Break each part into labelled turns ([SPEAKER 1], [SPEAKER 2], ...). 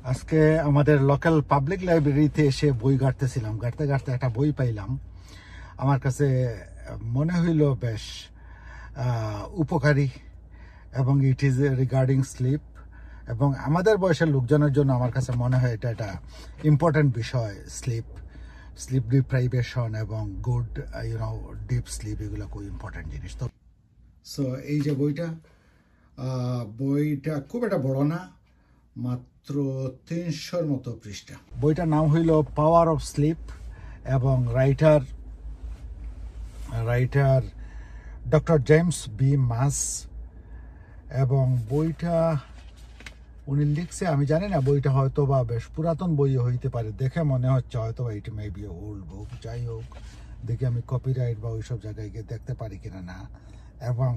[SPEAKER 1] আজকে আমাদের local public লাইব্রেরিতে এসে বই ঘাঁটতেছিলাম, ঘাঁটতে ঘাঁটতে একটা বই পাইলাম। আমার কাছে মনে হইল বেশ উপকারী, এবং ইট ইজ রিগার্ডিং স্লিপ। এবং আমাদের বয়সের লোকজনের জন্য আমার কাছে মনে হয় এটা একটা ইম্পর্ট্যান্ট বিষয়। স্লিপ ডিপ্রাইভেশন এবং গুড ডিপ স্লিপ, এগুলো খুব ইম্পর্ট্যান্ট জিনিস। তো সো এই যে বইটা খুব একটা বড় না, মাত্র 300-র মতো পৃষ্ঠা। বইটার নাম হইল পাওয়ার অফ স্লিপ, এবং রাইটার ডক্টর জেমস বি মাস। এবং বইটা উনি লিখছে, আমি জানি না, বইটা হয়তো বা বেশ পুরাতন বই হইতে পারে, দেখে মনে হচ্ছে হয়তো বা ইট মে বি ওল্ড বুক। যাই হোক, দেখি আমি কপিরাইট বা ওইসব জায়গায় গিয়ে দেখতে পারি কিনা না। এবং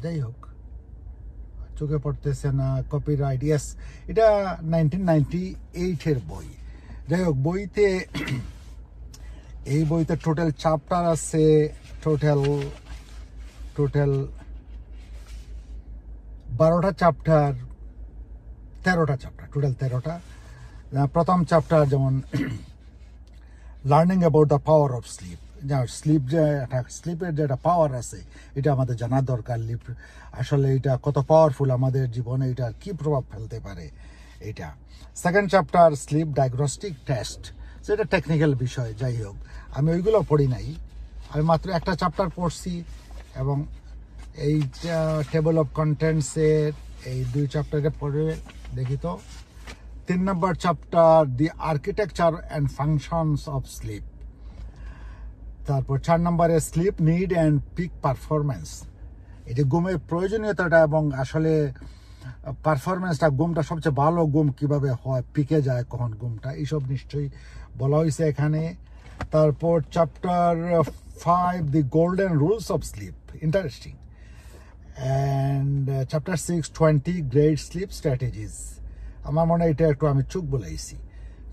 [SPEAKER 1] যাই হোক, চোখে পড়তেছে না কপিরাইট। ইয়েস, এটা 1998-এর বই। যাই হোক, এই বইতে টোটাল চ্যাপ্টার আছে, টোটাল 12টা চ্যাপ্টার, 13টা চ্যাপ্টার, টোটাল 13টা। প্রথম চ্যাপ্টার যেমন learning about the power of sleep. স্লিপের যে একটা পাওয়ার আছে, এটা আমাদের জানার দরকার। আসলে এটা কত পাওয়ারফুল আমাদের জীবনে, এটা কি প্রভাব ফেলতে পারে এটা। Second chapter sleep diagnostic test, সেটা টেকনিক্যাল বিষয়। যাই হোক, আমি ওইগুলো পড়ি নাই, আমি মাত্র একটা চ্যাপ্টার পড়ছি। এবং এইটা টেবল অফ কন্টেন্টসের এই 2 চ্যাপ্টারে পড়ে দেখি। তো 3 নম্বর chapter the architecture and functions of sleep. তারপর 4 নম্বরে sleep need and peak performance, এই যে ঘুমের প্রয়োজনীয়তাটা এবং আসলে পারফরমেন্সটা, ঘুমটা সবচেয়ে ভালো ঘুম কিভাবে হয়, পিকে যায় কখন ঘুমটা, এইসব নিশ্চয়ই বলা হয়েছে এখানে। তারপর chapter 5 the golden rules of sleep, interesting. And chapter 6 20 great sleep strategies, আমার মনে হয় এটা একটু আমি চুক বলেছি।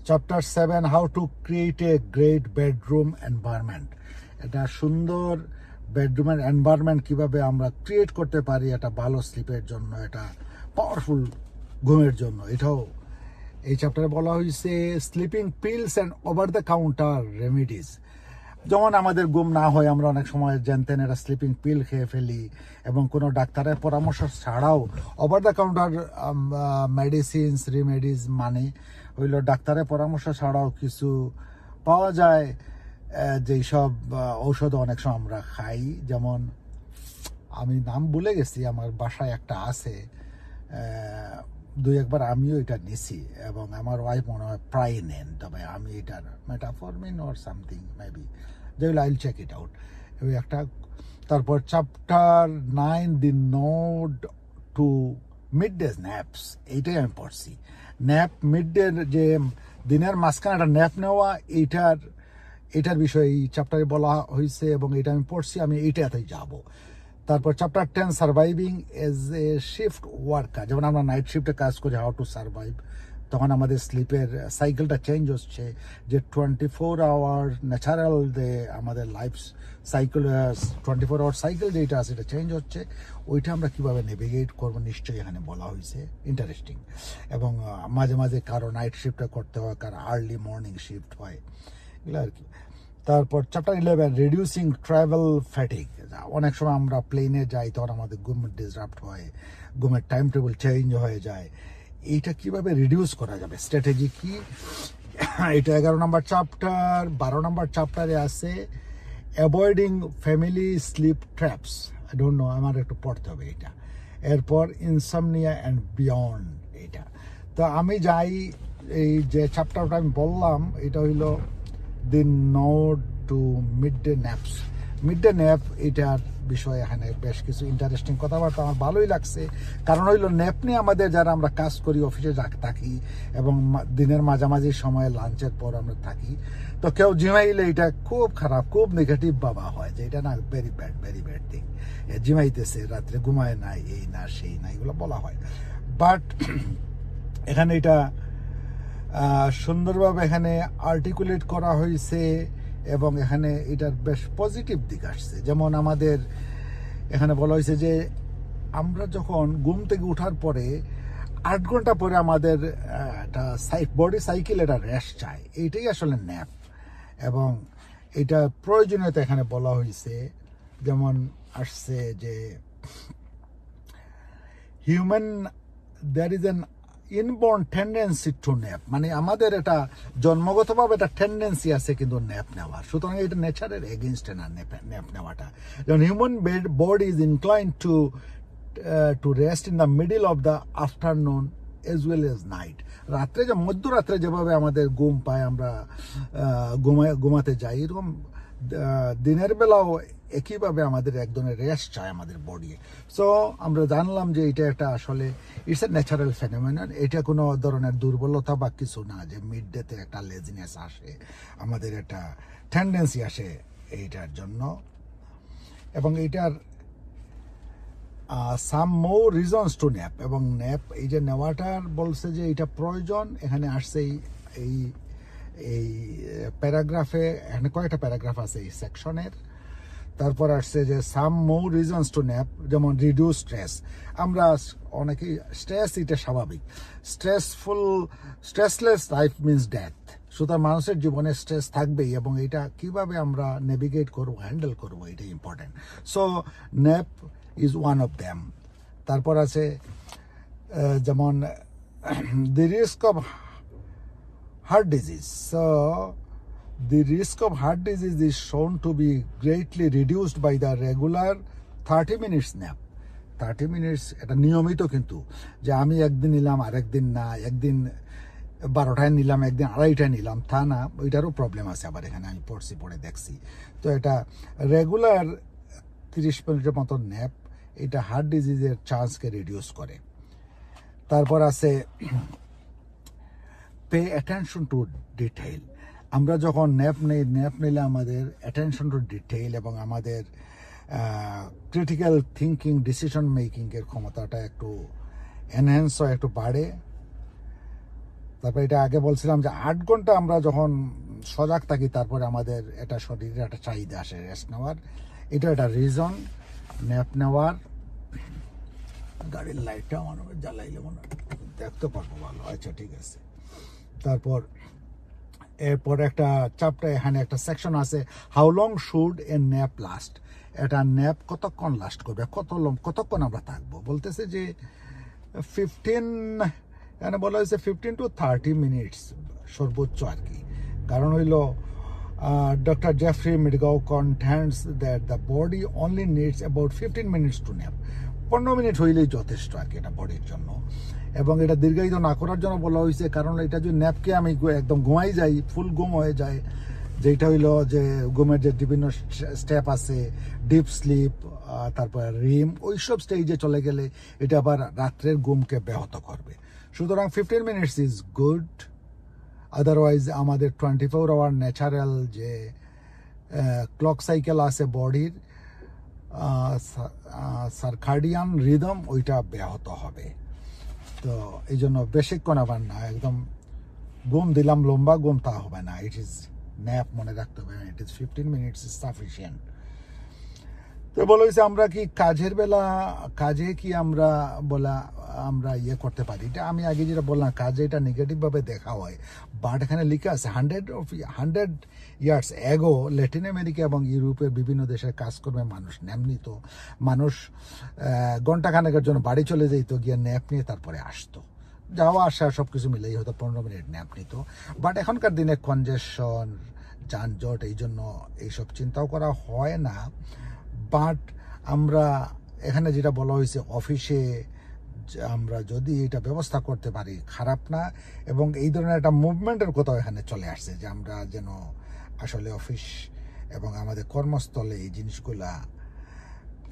[SPEAKER 1] Chapter 7 how to create a great bedroom environment, এটা সুন্দর বেডরুমের এনভায়রনমেন্ট কিভাবে আমরা ক্রিয়েট করতে পারি এটা ভালো স্লিপের জন্য, এটা পাওয়ারফুল ঘুমের জন্য। এটাও এই চ্যাপ্টারে বলা হয়েছে। Sleeping pills and over the counter remedies, যেমন আমাদের ঘুম না হয়, আমরা অনেক সময় জানতেন এটা স্লিপিং পিল খেয়ে ফেলি, এবং কোনো ডাক্তারের পরামর্শ ছাড়াও over the counter medicines remedies, মানে হইল ডাক্তারের পরামর্শ ছাড়াও কিছু পাওয়া যায়, যেই সব ঔষধ অনেক সময় আমরা খাই। যেমন আমি নাম ভুলে গেছি, আমার বাসায় একটা আছে, 2-1বার আমিও এটা নিছি, এবং আমার ওয়াইফ মনে হয় প্রায় নেন, তবে আমি এটার মেটাফরমিন অর সামথিং মেবি, যেগুলো আইল চেক ইট আউট। ওই একটা। তারপর chapter 9 the node to midday naps, এইটাই আমি পড়ছি। মিড ডে, যে দিনের মাঝখানে একটা ন্যাপ নেওয়া, এটার বিষয়ে এই চ্যাপ্টারে বলা হয়েছে, এবং এটা আমি পড়ছি, আমি এইটাতেই যাব। তারপর chapter 10 surviving as a shift worker, যেমন আমরা নাইট শিফটে কাজ করি, হাউ টু সার্ভাইভ, তখন আমাদের স্লিপের সাইকেলটা চেঞ্জ হচ্ছে, যে 24 আওয়ার ন্যাচারাল যে আমাদের লাইফ সাইকেল, 24 আওয়ার সাইকেল যেটা আছে, এটা চেঞ্জ হচ্ছে, ওইটা আমরা কীভাবে নেভিগেট করবো নিশ্চয়ই এখানে বলা হয়েছে। ইন্টারেস্টিং। এবং মাঝে মাঝে কারো নাইট শিফটে করতে হয়, কারো আর্লি মর্নিং শিফট হয়, এগুলো আর কি। তারপর চ্যাপ্টার 11 রিডিউসিং ট্রাভেল ফ্যাটিক, অনেক সময় আমরা প্লেনে যাই, তখন আমাদের ঘুম ডিসরাপ্ট হয়, ঘুমের টাইম টেবিল চেঞ্জ হয়ে যায়, এইটা কিভাবে রিডিউস করা যাবে, স্ট্র্যাটেজি কি, এটা 11 নম্বর চ্যাপ্টার। 12 নম্বর চ্যাপ্টারে আছে avoiding family sleep traps, I don't know, আমার একটু পড়তে হবে এটা। এরপর ইনসমনিয়া অ্যান্ড বিয়ন্ড, এটা। তো আমি যাই, এই যে চ্যাপ্টারটা আমি বললাম, এটা হইল the node to midday naps, midday nap, এটার বিষয়ে এখানে বেশ কিছু ইন্টারেস্টিং কথাবার্তা আমার ভালোই লাগছে। কারণ হইল ন্যাপ নিয়ে আমাদের যারা আমরা কাজ করি, অফিসে থাকি, এবং দিনের মাঝামাঝি সময়ে লাঞ্চের পর আমরা থাকি, তো কেউ জিমাইলে এটা খুব খারাপ, খুব নেগেটিভ ভাবা হয়, যে এটা না ভেরি ব্যাড থিং, জিমাইতেছে রাত্রে, ঘুমায় নাই, এই না সেই না, এগুলো বলা হয়। বাট এখানে এটা সুন্দরভাবে এখানে আর্টিকুলেট করা হয়েছে, এবং এখানে এটার বেশ পজিটিভ দিক আসছে। যেমন আমাদের এখানে বলা হয়েছে যে আমরা যখন ঘুম থেকে ওঠার পরে 8 ঘন্টা পরে আমাদের একটা বডি সাইকেল এটা রেস্ট চায়, এইটাই আসলে ন্যাপ। এবং এটা প্রয়োজনীয়তা এখানে বলা হয়েছে, যেমন আসছে যে human there is an inborn tendency to nap, মানে আমাদের এটা জন্মগতভাবে একটা টেন্ডেন্সি আছে কিন্তু ন্যাপ নেওয়ার, সুতরাং এটা নেচারের এগেনস্টে না ন্যাপ নেওয়াটা। যেমন human body is incline to rest in the middle of the afternoon as well as night. রাত্রে যে মধ্যরাত্রে যেভাবে আমাদের ঘুম পায়, আমরা ঘুমাতে যাই, এরকম দিনের বেলাও একইভাবে আমাদের এক ধরনের রেস্ট চায় আমাদের বডি। সো আমরা জানলাম যে এটা একটা আসলে ইটস এ ন্যাচারাল ফেনোমেনন, এটা কোনো ধরনের দুর্বলতা বা কিছু না যে মিড ডেতে একটা লেজিনেস আসে, আমাদের একটা টেন্ডেন্সি আসে এইটার জন্য। এবং এইটার সাম মোর রিজনস টু ন্যাপ, এবং ন্যাপ এই যে নেওয়াটার বলছে যে এটা প্রয়োজন, এখানে আসছে এই এই প্যারাগ্রাফে, এখানে কয়েকটা প্যারাগ্রাফ আছে এই সেকশনের। তারপর আসছে যে সাম মোর রিজনস টু ন্যাপ, যেমন রিডিউস স্ট্রেস। আমরা অনেকেই স্ট্রেস, এটা স্বাভাবিক, স্ট্রেসলেস লাইফ মিনস ডেথ, সুতরাং মানুষের জীবনে স্ট্রেস থাকবেই, এবং এটা কিভাবে আমরা নেভিগেট করবো, হ্যান্ডেল করবো, এটা important. So nap is one of them. তারপর আছে যেমন the risk of heart disease. So the risk of heart disease is shown to be greatly reduced by the regular 30 minutes nap. 30 minutes এটা নিয়মিত, কিন্তু যে আমি একদিন নিলাম আরেকদিন না, একদিন 12টায় নিলাম একদিন 2:30টায় নিলাম, তা না, ওইটারও প্রবলেম আছে আবার এখানে, আমি পড়ে দেখছি। তো এটা রেগুলার 30 মিনিটের মতো ন্যাপ, এটা হার্ট ডিজিজের চান্সকে রিডিউস করে। তারপর আছে পে অ্যাটেনশন টু ডিটেইল। আমরা যখন ন্যাপ নিলে আমাদের অ্যাটেনশন টু ডিটেইল এবং আমাদের ক্রিটিক্যাল থিঙ্কিং, ডিসিশন মেকিংয়ের ক্ষমতাটা একটু এনহ্যান্স হয়, একটু বাড়ে। তারপরে এটা আগে বলছিলাম যে 8 ঘন্টা আমরা যখন সজাগ থাকি, তারপরে আমাদের এটা শরীরে একটা চাহিদা আসে রেস্ট নেওয়ার, এটা একটা রিজন ন্যাপ নেওয়ার। গাড়ির লাইটটা আমার জ্বালাইলে মনে দেখতে পারবো ভালো, আচ্ছা ঠিক আছে। তারপর এরপর একটা চ্যাপ্টার, এখানে একটা সেকশন আছে, how long should a nap last. এটা ন্যাপ কতক্ষণ লাস্ট করবে, কতক্ষণ আমরা থাকবো, বলতেছে যে 15, এখানে বলা হয়েছে 15 to 30 মিনিটস সর্বোচ্চ আর কি। কারণ হইল doctor Jeffrey Midgaw contends that the body only needs about 15 minutes to nap. 15 minute হইলেই যথেষ্ট আর কি এটা বডির জন্য। এবং এটা দীর্ঘায়িত না করার জন্য বলা হয়েছে, কারণ এটা যদি ন্যাপকে আমি একদম ঘুমাই যাই, ফুল ঘুম হয়ে যায়, যেটা হইলো যে ঘুমের যে বিভিন্ন স্টেপ আছে, ডিপ স্লিপ, তারপর রিম, ওইসব স্টেজে চলে গেলে এটা আবার রাত্রের ঘুমকে ব্যাহত করবে। সুতরাং 15 মিনিটস ইজ গুড। আদারওয়াইজ আমাদের 24 আওয়ার ন্যাচারাল যে ক্লক সাইকেল আছে বডির, সার্কাডিয়ান রিদম, ওইটা ব্যাহত হবে। তো এই জন্য বেশিক্ষণ আবার না, একদম ঘুম দিলাম লম্বা ঘুম, তা হবে না। ইট ইজ ন্যাপ, মনে রাখতে হবে, it is 15 minutes is sufficient. তো বলা হয়েছে আমরা কি কাজে কি আমরা ইয়ে করতে পারি, এটা আমি আগে যেটা বললাম, কাজে এটা নেগেটিভভাবে দেখা হয়, বাট এখানে লিখা আছে 100 ইয়ার্স এগো ল্যাটিন আমেরিকা এবং ইউরোপের বিভিন্ন দেশের কাজকর্মে মানুষ ন্যাপ নিত। মানুষ ঘন্টাখানেকের জন্য বাড়ি চলে যেত, গিয়ে ন্যাপ নিয়ে তারপরে আসতো, যাওয়া আসা সব কিছু মিলেই হয়তো 15 মিনিট ন্যাপ নিত। বাট এখনকার দিনে কনজেশন, যানজট, এই জন্য এইসব চিন্তাও করা হয় না। বাট আমরা এখানে যেটা বলা হয়েছে, অফিসে আমরা যদি এটা ব্যবস্থা করতে পারি খারাপ না। এবং এই ধরনের একটা মুভমেন্টের কোথাও এখানে চলে আসছে, যে আমরা যেন আসলে অফিস এবং আমাদের কর্মস্থলে এই জিনিসগুলা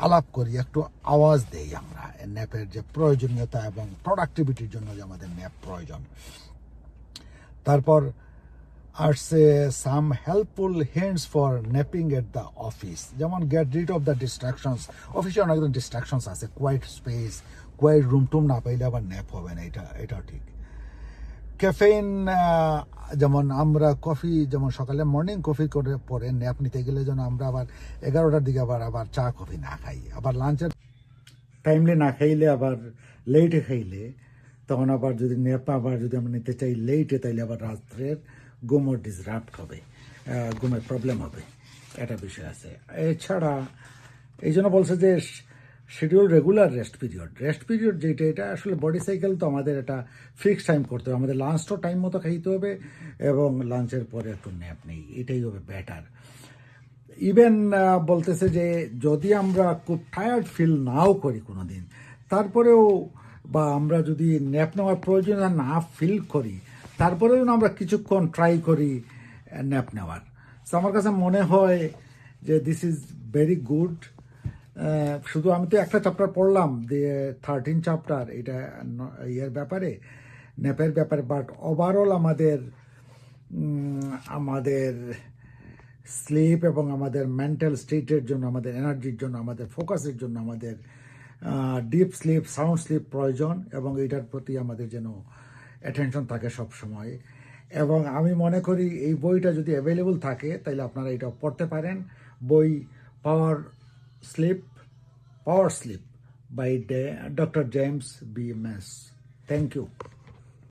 [SPEAKER 1] আলাপ করি, একটু আওয়াজ দেই আমরা ন্যাপের যে প্রয়োজনীয়তা এবং প্রোডাক্টিভিটির জন্য যে আমাদের ন্যাপ প্রয়োজন। তারপর আসছে some helpful hints for napping at the office, যেমন get rid of the distractions. অফিসে অনেক ডিস্ট্রাকশনস আছে, কোয়াইট স্পেস, কোয়াইট রুম টুম না পাইলে আবার ন্যাপ হবে না, এটাও ঠিক। ক্যাফেইন, যেমন আমরা কফি, যেমন সকালে মর্নিং কফি করে পরে ন্যাপ নিতে গেলে যেন আমরা আবার 11টার দিকে আবার চা কফি না খাই, আবার লাঞ্চের টাইমলি না খাইলে আবার লেটে খাইলে তখন আবার যদি নেপা আবার যদি আমরা নিতে চাই লেটে তাইলে আবার রাত্রের ঘুমও ডিসরাপ্ট হবে, ঘুমের প্রবলেম হবে, এটা বিষয় আছে। এছাড়া এই জন্য বলছে যে শিডিউল রেগুলার রেস্ট পিরিয়ড যেটা এটা আসলে বডি সাইকেল তো আমাদের এটা ফিক্সড টাইম করতে হবে, আমাদের লাঞ্চটাও টাইম মতো খাইতে হবে এবং লাঞ্চের পরে একটু ন্যাপ নেই, এটাই হবে বেটার। ইভেন বলতেছে যে যদি আমরা খুব টায়ার্ড ফিল নাও করি কোনো দিন, তারপরেও বা আমরা যদি ন্যাপ নেওয়ার প্রয়োজন না ফিল করি, তারপরেও আমরা কিছুক্ষণ ট্রাই করি ন্যাপ নেওয়ার। তো আমার কাছে মনে হয় যে দিস ইজ ভেরি গুড। শুধু আমি তো একটা চ্যাপ্টার পড়লাম, 13 চ্যাপ্টার এটা ইয়ের ব্যাপারে, ন্যাপের ব্যাপারে, বাট ওভারঅল আমাদের স্লিপ এবং আমাদের মেন্টাল স্টেটের জন্য, আমাদের এনার্জির জন্য, আমাদের ফোকাসের জন্য আমাদের ডিপ স্লিপ, সাউন্ড স্লিপ প্রয়োজন এবং এটার প্রতি আমাদের যেন অ্যাটেনশন থাকে সব সময়। এবং আমি মনে করি এই বইটা যদি অ্যাভেলেবল থাকে তাহলে আপনারা এটা পড়তে পারেন। বই power sleep by doctor James B Maas. Thank you.